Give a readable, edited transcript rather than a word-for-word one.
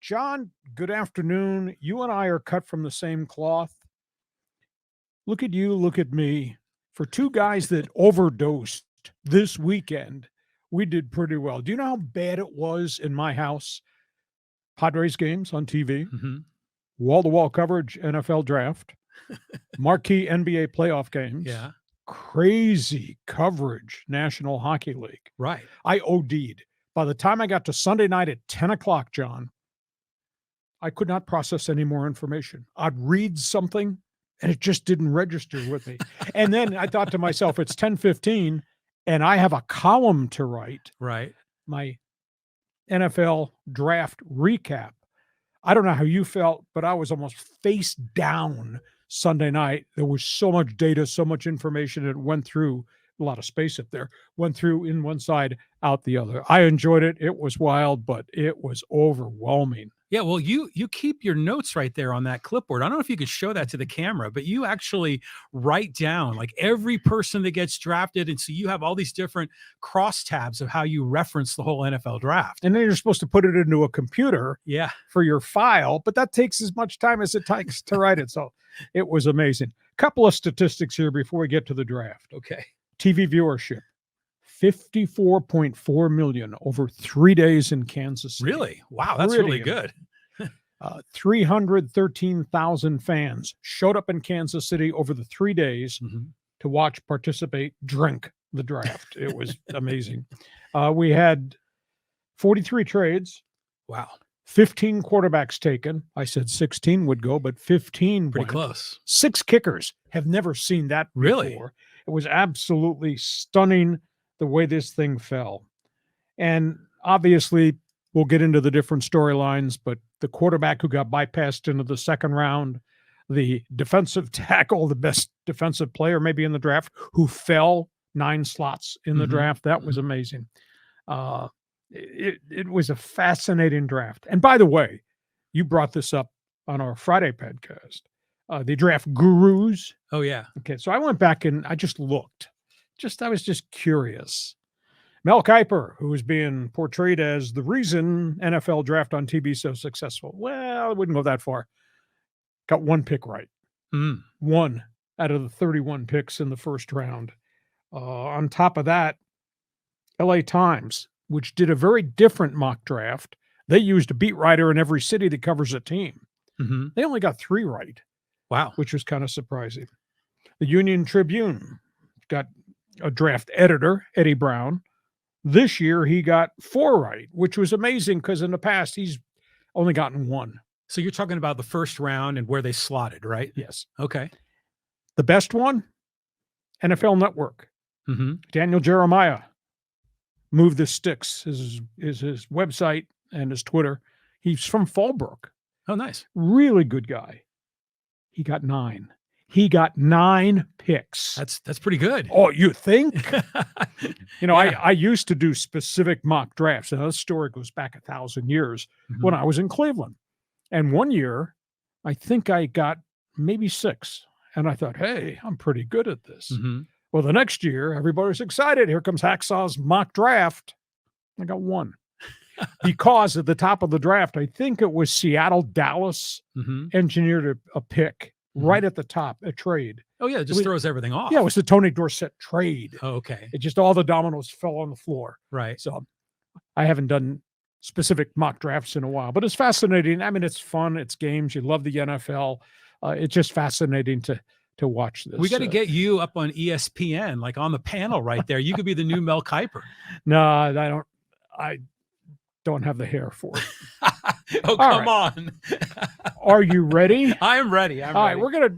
John, good afternoon. You and I are cut from the same cloth. Look at you, look at me. For two guys that overdosed this weekend, we did pretty well. Do you know how bad it was in my house? Padres games on TV, Mhm. wall-to-wall coverage, NFL draft, marquee NBA playoff games, Yeah. crazy coverage, National Hockey League. Right. I OD'd. By the time I got to Sunday night at 10 o'clock, John, I could not process any more information. I'd read something and it just didn't register with me. And then I thought to myself, it's 10:15 and I have a column to write, Right. my NFL draft recap. I don't know how you felt, but I was almost face down Sunday night. There was so much data, so much information. It went through a lot of space up there, went through in one side, out the other. I enjoyed it. It was wild, but it was overwhelming. Yeah, well, you keep your notes right there on that clipboard. I don't know if you could show that to the camera, but you actually write down like every person that gets drafted. And so you have all these different cross tabs of how you reference the whole NFL draft. And then you're supposed to put it into a computer Yeah. for your file, but that takes as much time as it takes to write it. So it was amazing. Couple of statistics here before we get to the draft. Okay. TV viewership, 54.4 million over 3 days in Kansas City. Really? Wow, that's really good. 313,000 fans showed up in Kansas City over the 3 days to watch, participate, drink the draft. It was amazing. We had 43 trades. Wow. 15 quarterbacks taken. I said 16 would go, but 15 Pretty went. close. 6 kickers. Have never seen that Really? before. It was absolutely stunning the way this thing fell. And obviously, we'll get into the different storylines, but the quarterback who got bypassed into the second round, the defensive tackle, the best defensive player maybe in the draft, who fell 9 slots in the draft, that was amazing. It was a fascinating draft. And by the way, you brought this up on our Friday podcast, the draft gurus. Oh, yeah. Okay, so I went back and I just looked. I was just curious. Mel Kiper, who was being portrayed as the reason NFL draft on TV is so successful. Well, I wouldn't go that far. Got 1 pick right. 1 out of the 31 picks in the first round. On top of that, LA Times, which did a very different mock draft. They used a beat writer in every city that covers a team. They only got 3 right. Wow. Which was kind of surprising. The Union Tribune got a draft editor, Eddie Brown. This year, he got 4 right, which was amazing because in the past, he's only gotten 1. So you're talking about the first round and where they slotted, right? Yes. Okay. The best one, NFL Network. Daniel Jeremiah, Move the Sticks is his website and his Twitter. He's from Fallbrook. Oh, nice. Really good guy. He got 9. He got 9 picks. That's pretty good. Oh, you think? Yeah. I used to do specific mock drafts. And this story goes back 1,000 years when I was in Cleveland. And one year, I think I got maybe 6. And I thought, hey, I'm pretty good at this. Well, the next year, everybody's excited. Here comes Hacksaw's mock draft. I got 1. Because at the top of the draft, I think it was Seattle, Dallas engineered a pick right at the top, a trade. Oh, yeah. It just throws everything off. Yeah, it was the Tony Dorsett trade. Oh, okay. It just, all the dominoes fell on the floor. Right. So I haven't done specific mock drafts in a while, but it's fascinating. I mean, it's fun. It's games. You love the NFL. It's just fascinating to watch this. We got to get you up on ESPN, like on the panel right there. You could be the new Mel Kiper. No, I don't have the hair for it. Oh, come on. Are you ready? I am ready. All right, we're gonna